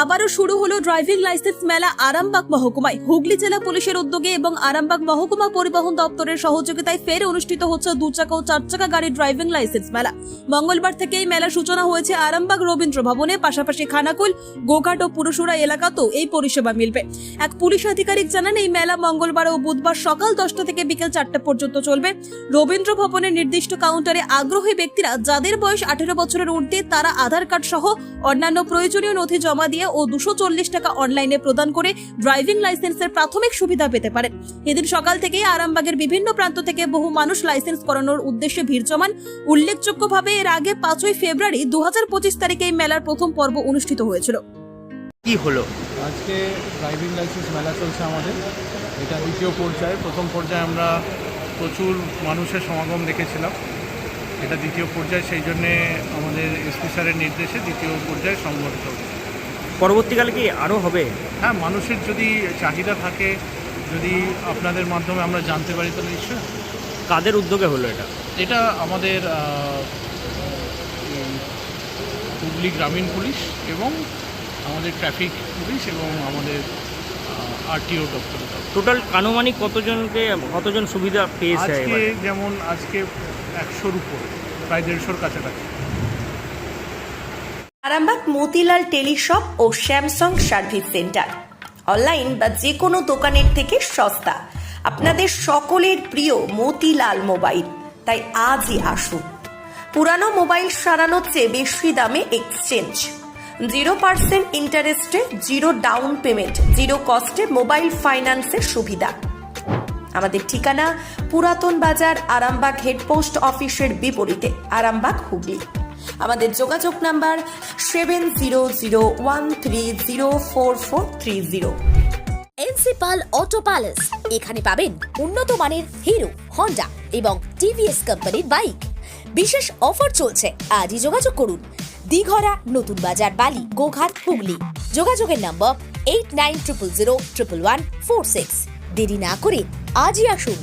আবারও শুরু হলো ড্রাইভিং লাইসেন্স মেলা আরামবাগ মহকুমায়। হুগলি জেলা পুলিশের উদ্যোগে এবং আরামবাগ মহকুমা পরিবহন দপ্তরের সহযোগিতায় ফের অনুষ্ঠিত হচ্ছে 2 চাকা ও 4 চাকা গাড়ির ড্রাইভিং লাইসেন্স মেলা। মঙ্গলবার থেকে এই মেলার সূচনা হয়েছে আরামবাগ রবীন্দ্র ভবনে, পাশাপাশি খানাকুল, গোঘাট ও পুরসুরা এলাকাতেও এই পরিষেবা মিলবে। এক পুলিশ আধিকারিক জানান, এই মেলা মঙ্গলবার ও বুধবার সকাল 10টা থেকে বিকেল 4টা পর্যন্ত চলবে। রবীন্দ্র ভবনের নির্দিষ্ট কাউন্টারে আগ্রহী ব্যক্তিরা যাদের বয়স 18 বছরের ঊর্ধ্বে তারা আধার কার্ড সহ অন্যান্য প্রয়োজনীয় নথি জমা দিয়ে ও 240 টাকা অনলাইনে প্রদান করে ড্রাইভিং লাইসেন্সের প্রাথমিক সুবিধা পেতে পারেন। এদিন সকাল থেকেই আরামবাগের বিভিন্ন প্রান্ত থেকে বহু মানুষ লাইসেন্স করানোর উদ্দেশ্যে ভিড় জমান। উল্লেখযোগ্যভাবে এর আগে 5ই ফেব্রুয়ারি 2025 তারিখে এই মেলার প্রথম পর্ব অনুষ্ঠিত হয়েছিল। কি হলো আজকে ড্রাইভিং লাইসেন্স মেলা চলছে আমাদের, এটা দ্বিতীয় পর্যায়ে। প্রথম পর্যায়ে আমরা প্রচুর মানুষের সমাগম দেখেছিলাম, এটা দ্বিতীয় পর্যায়ে, সেই জন্যে আমাদের এসপি স্যারের নির্দেশে দ্বিতীয় পর্যায়ে সংগঠিত হচ্ছে। পরবর্তীকালে কি আরও হবে? হ্যাঁ, মানুষের যদি চাহিদা থাকে, যদি আপনাদের মাধ্যমে আমরা জানতে পারি তাহলে নিশ্চয়ই। কাদের উদ্যোগে হলো এটা? এটা আমাদের হুগলি গ্রামীণ পুলিশ এবং আমাদের ট্রাফিক পুলিশ এবং আমাদের আরটিও দপ্তর। টোটাল আনুমানিক কতজন সুবিধা পেয়েছে? আজকে যেমন আজকে 100-র উপর, প্রায় 150-র কাছাকাছি। আরামবাগ মতিলাল টেলিশপ ও স্যামসাং সার্ভিস সেন্টার অনলাইন বা যে কোনো দোকানের থেকে সস্তা। আপনাদের সকলের প্রিয় মতিলাল মোবাইল, তাই আজই আসুন। পুরানো মোবাইল সারানোর চেয়ে বেশি দামে এক্সচেঞ্জ, 0% ইন্টারেস্টে, 0 ডাউন পেমেন্ট, 0 কস্টে মোবাইল ফাইন্যান্সের সুবিধা। আমাদের ঠিকানা পুরাতন বাজার, আরামবাগ হেডপোস্ট অফিসের বিপরীতে, আরামবাগ, হুগলি। আমাদের যোগাযোগ নাম্বার 7001304430। এনসিপাল অটো প্যালেস, এখানে পাবেন উন্নত মানের হিরো, হন্ডা এবং টিভিএস কোম্পানির বাইক। বিশেষ অফার চলছে, আজই যোগাযোগ করুন। দিঘরা, নতুন বাজার, বালি, গোঘাট, হুগলি। যোগাযোগের নম্বর 8900011146। দেরি না করে আজই আসুন।